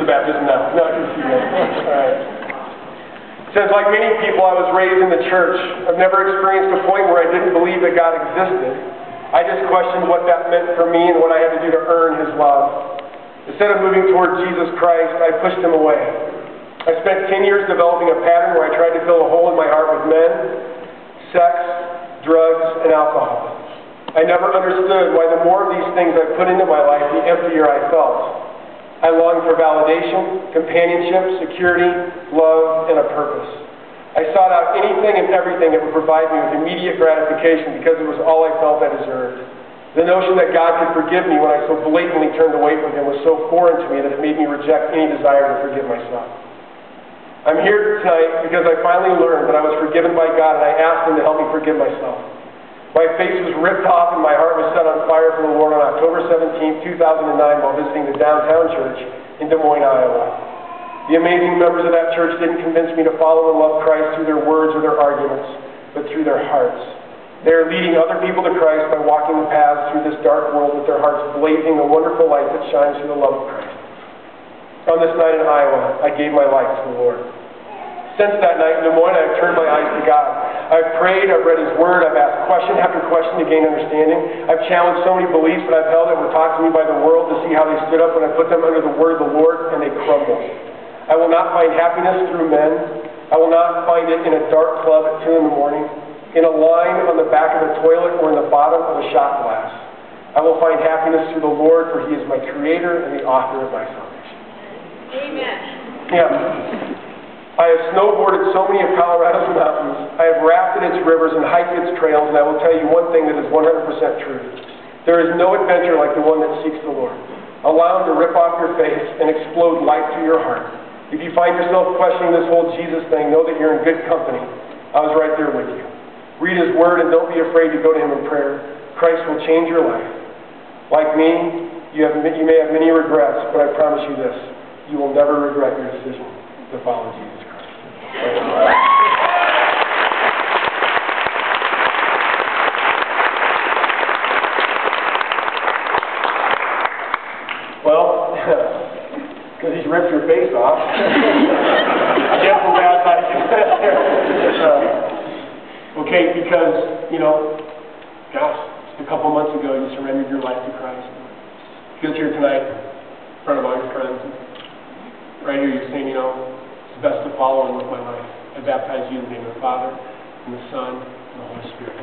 baptism now. Not just you guys. All right. It says, like many people, I was raised in the church. I've never experienced a point where I didn't believe that God existed. I just questioned what that meant for me and what I had to do to earn His love. Instead of moving toward Jesus Christ, I pushed Him away. I spent 10 years developing a pattern where I tried to fill a hole in my heart with men, sex, drugs, and alcohol. I never understood why the more of these things I put into my life, the emptier I felt. I longed for validation, companionship, security, love, and a purpose. I sought out anything and everything that would provide me with immediate gratification because it was all I felt I deserved. The notion that God could forgive me when I so blatantly turned away from Him was so foreign to me that it made me reject any desire to forgive myself. I'm here tonight because I finally learned that I was forgiven by God, and I asked Him to help me forgive myself. My face was ripped off and my heart was set on fire for the Lord on October 17, 2009 while visiting the downtown church in Des Moines, Iowa. The amazing members of that church didn't convince me to follow and love Christ through their words or their arguments, but through their hearts. They are leading other people to Christ by walking the paths through this dark world with their hearts blazing the wonderful light that shines through the love of Christ. On this night in Iowa, I gave my life to the Lord. Since that night in Des Moines, I've turned my eyes to God. I've prayed, I've read His Word, I've asked question after question to gain understanding. I've challenged so many beliefs that I've held that were taught to me by the world to see how they stood up when I put them under the Word of the Lord, and they crumbled. I will not find happiness through men. I will not find it in a dark club at 2 in the morning, in a line on the back of a toilet, or in the bottom of a shot glass. I will find happiness through the Lord, for He is my Creator and the author of my salvation. Amen. Yeah. I have snowboarded so many of Colorado's mountains. I have rafted its rivers and hiked its trails, and I will tell you one thing that is 100% true. There is no adventure like the one that seeks the Lord. Allow Him to rip off your face and explode light through your heart. If you find yourself questioning this whole Jesus thing, know that you're in good company. I was right there with you. Read His Word and don't be afraid to go to Him in prayer. Christ will change your life. Like me, you may have many regrets, but I promise you this. You will never regret your decision to follow Jesus Christ. Well, because He's ripped your face off. I guess the bad side okay, because, gosh, just a couple months ago you surrendered your life to Christ. He was here tonight in front of all your friends. Right here you're saying, it's best to follow and live my life. I baptize you in the name of the Father, and the Son, and the Holy Spirit.